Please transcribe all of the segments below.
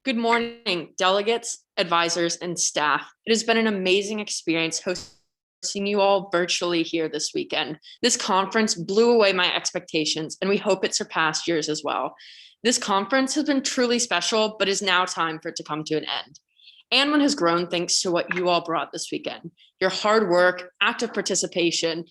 Good morning, delegates, advisors, and staff. It has been an amazing experience hosting you all virtually here this weekend. This conference blew away my expectations, and we hope it surpassed yours as well. This conference has been truly special, but is now time for it to come to an end. MUN has grown thanks to what you all brought this weekend. Your hard work, active participation,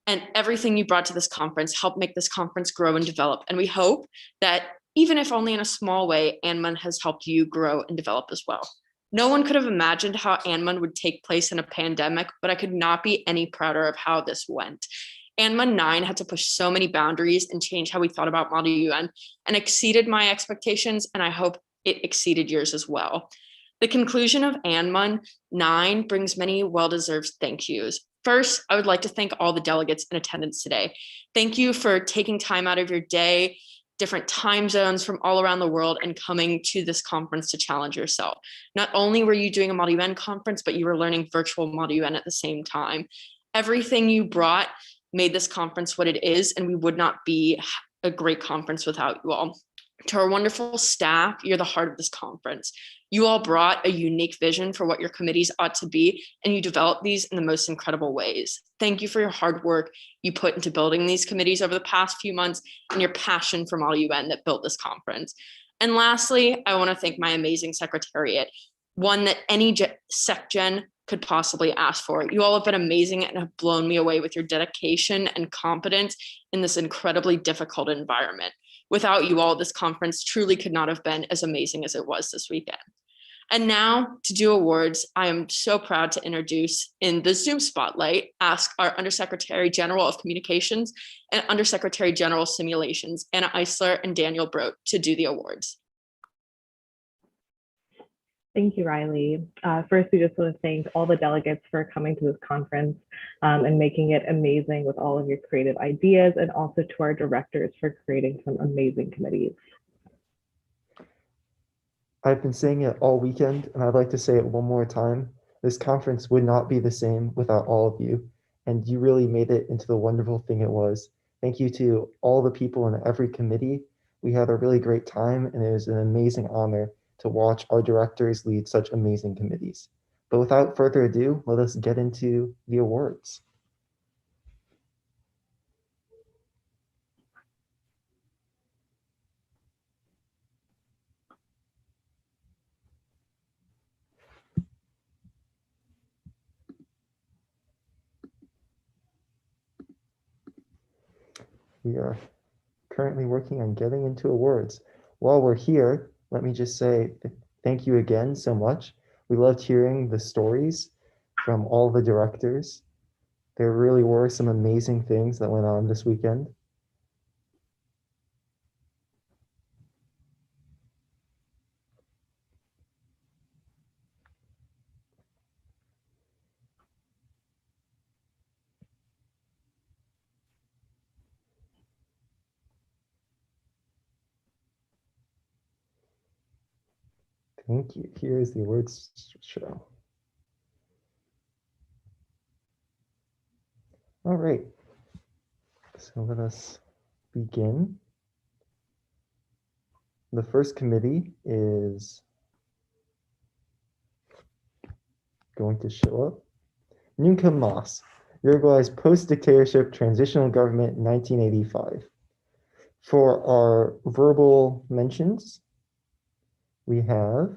and everything you brought to this conference helped make this conference grow and develop. And we hope that even if only in a small way, MUN has helped you grow and develop as well. No one could have imagined how MUN would take place in a pandemic, but I could not be any prouder of how this went. MUN 9 had to push so many boundaries and change how we thought about Model UN and exceeded my expectations, and I hope it exceeded yours as well. The conclusion of MUN 9 brings many well-deserved thank yous. First, I would like to thank all the delegates in attendance today. Thank you for taking time out of your day, different time zones from all around the world, and coming to this conference to challenge yourself. Not only were you doing a Model UN conference, but you were learning virtual Model UN at the same time. Everything you brought made this conference what it is, and we would not be a great conference without you all. To our wonderful staff, you're the heart of this conference. You all brought a unique vision for what your committees ought to be, and you developed these in the most incredible ways. Thank you for your hard work you put into building these committees over the past few months and your passion for Model UN that built this conference. And lastly, I want to thank my amazing secretariat, one that any SecGen could possibly ask for. You all have been amazing and have blown me away with your dedication and competence in this incredibly difficult environment. Without you all, this conference truly could not have been as amazing as it was this weekend. And now to do awards, I am so proud to introduce in the Zoom spotlight, ask our Undersecretary General of Communications and Undersecretary General Simulations, Anna Eisler and Daniel Brote, to do the awards. Thank you, Riley. First, we just want to thank all the delegates for coming to this conference and making it amazing with all of your creative ideas, and also to our directors for creating some amazing committees. I've been saying it all weekend, and I'd like to say it one more time. This conference would not be the same without all of you, and you really made it into the wonderful thing it was. Thank you to all the people in every committee. We had a really great time, and it was an amazing honor to watch our directors lead such amazing committees. But without further ado, let us get into the awards. We are currently working on getting into awards. While we're here, let me just say thank you again so much. We loved hearing the stories from all the directors. There really were some amazing things that went on this weekend. Thank you. Here is the awards show. All right. So let us begin. The first committee is going to show up. Nunca Mas, Uruguay's post-dictatorship transitional government 1985. For our verbal mentions, we have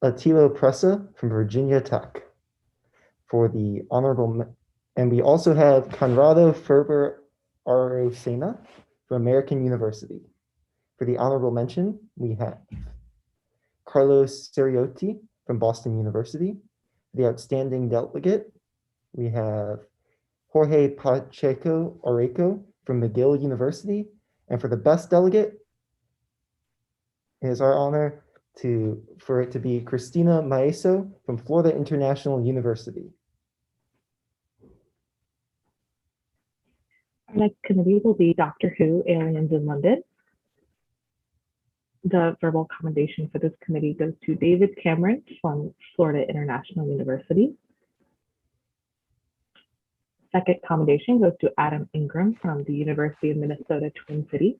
Attilo Pressa from Virginia Tech. For the honorable, and we also have Conrado Ferber Arocena from American University. For the honorable mention, we have Carlos Ceriotti from Boston University. The outstanding delegate, we have Jorge Pacheco Oreco from McGill University. And for the best delegate, it is our honor for it to be Cristina Maeso from Florida International University. Our next committee will be Doctor Who, Aliens in London. The verbal commendation for this committee goes to David Cameron from Florida International University. Second commendation goes to Adam Ingram from the University of Minnesota Twin Cities.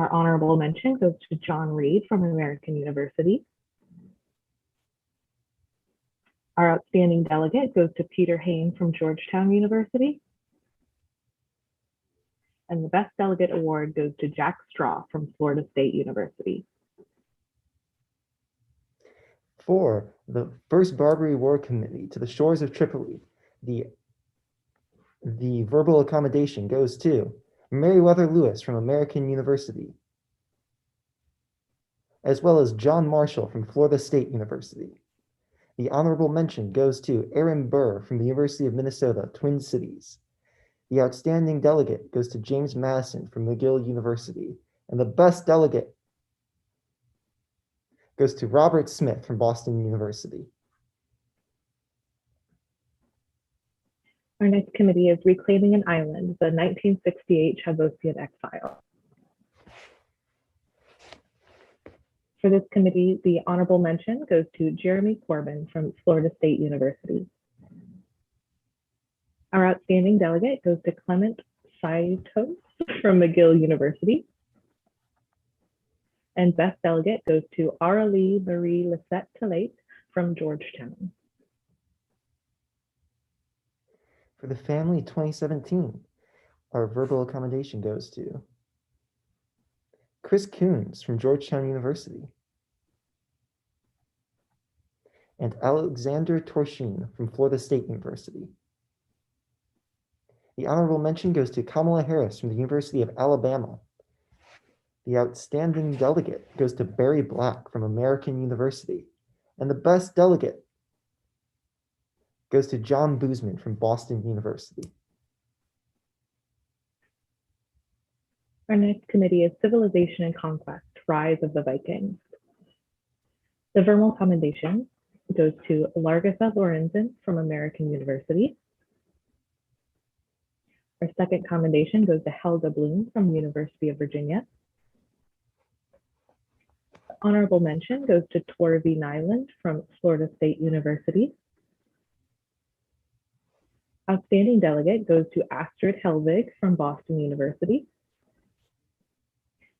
Our honorable mention goes to John Reed from American University. Our outstanding delegate goes to Peter Hain from Georgetown University. And the Best Delegate Award goes to Jack Straw from Florida State University. For the First Barbary War Committee to the shores of Tripoli, the verbal accommodation goes to Meriwether Lewis from American University, as well as John Marshall from Florida State University. The honorable mention goes to Aaron Burr from the University of Minnesota, Twin Cities. The outstanding delegate goes to James Madison from McGill University. And the best delegate goes to Robert Smith from Boston University. Our next committee is Reclaiming an Island, the 1968 Chavosian Exile. For this committee, the honorable mention goes to Jeremy Corbin from Florida State University. Our outstanding delegate goes to Clement Saitos from McGill University. And best delegate goes to Aurelie Marie Lisette Telate from Georgetown. For the family 2017, our verbal accommodation goes to Chris Coons from Georgetown University and Alexander Torshin from Florida State University. The honorable mention goes to Kamala Harris from the University of Alabama. The outstanding delegate goes to Barry Black from American University. And the best delegate goes to John Boozman from Boston University. Our next committee is Civilization and Conquest, Rise of the Vikings. The verbal commendation goes to Largasa Lorenzen from American University. Our second commendation goes to Helga Bloom from the University of Virginia. The honorable mention goes to Torvi Nyland from Florida State University. Outstanding delegate goes to Astrid Helvig from Boston University.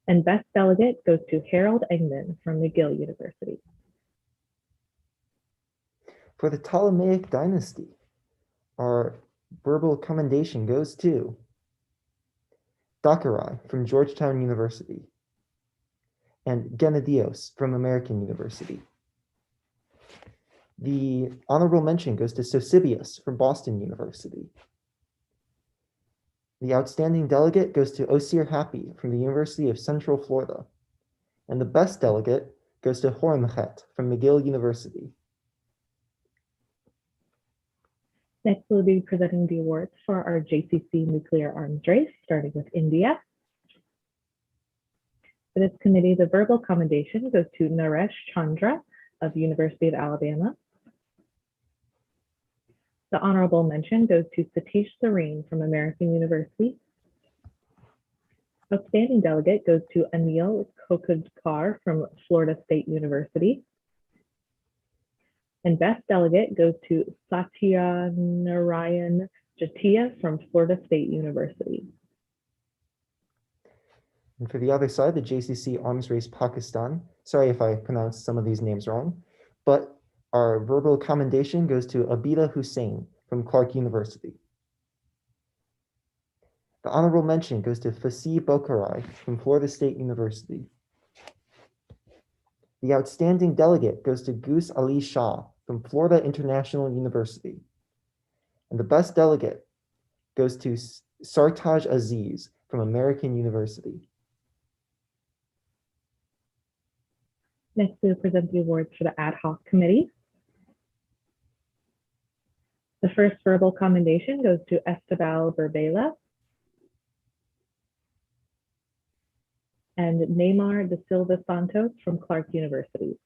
And best delegate goes to Harold Engman from McGill University. For the Ptolemaic dynasty, our verbal commendation goes to Dakarai from Georgetown University and Genadios from American University. The honorable mention goes to Sosibius from Boston University. The outstanding delegate goes to Osir Happy from the University of Central Florida. And the best delegate goes to Horemchet from McGill University. Next, we'll be presenting the awards for our JCC nuclear arms race, starting with India. For this committee, the verbal commendation goes to Naresh Chandra of University of Alabama. The honorable mention goes to Satish Sareen from American University. Outstanding delegate goes to Anil Kokudkar from Florida State University. And best delegate goes to Satya Narayan Jatia from Florida State University. And for the other side, the JCC Arms Race Pakistan, sorry if I pronounced some of these names wrong, but our verbal commendation goes to Abida Hussain from Clark University. The honorable mention goes to Fasih Bokharai from Florida State University. The outstanding delegate goes to Gus Ali Shah from Florida International University. And the best delegate goes to Sartaj Aziz from American University. Next, we'll present the awards for the ad hoc committee. The first verbal commendation goes to Estebal Berbela and Neymar de Silva Santos from Clark University.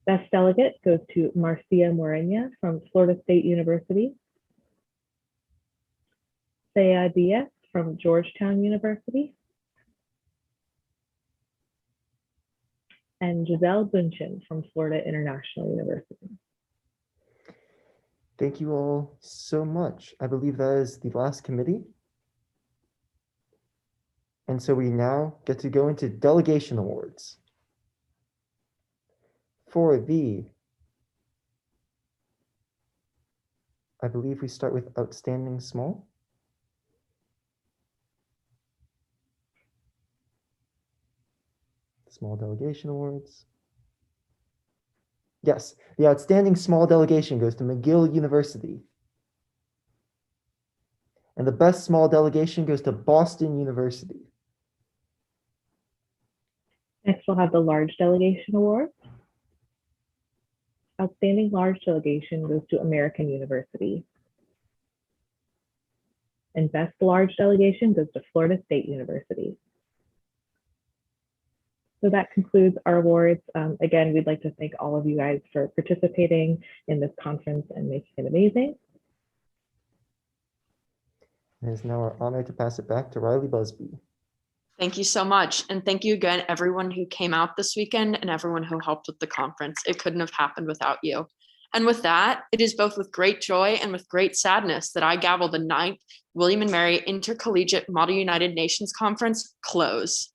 Best delegate goes to Marcia Morena from Florida State University. Thea Diaz from Georgetown University. And Giselle Bunchin from Florida International University. Thank you all so much. I believe that is the last committee. And so we now get to go into delegation awards. For I believe we start with outstanding small. Small delegation awards. Yes, the outstanding small delegation goes to McGill University. And the best small delegation goes to Boston University. Next, we'll have the large delegation award. Outstanding large delegation goes to American University. And best large delegation goes to Florida State University. So that concludes our awards. Again, we'd like to thank all of you guys for participating in this conference and making it amazing. It is now our honor to pass it back to Riley Busby. Thank you so much. And thank you again, everyone who came out this weekend and everyone who helped with the conference. It couldn't have happened without you. And with that, it is both with great joy and with great sadness that I gavel the 9th William and Mary Intercollegiate Model United Nations Conference close.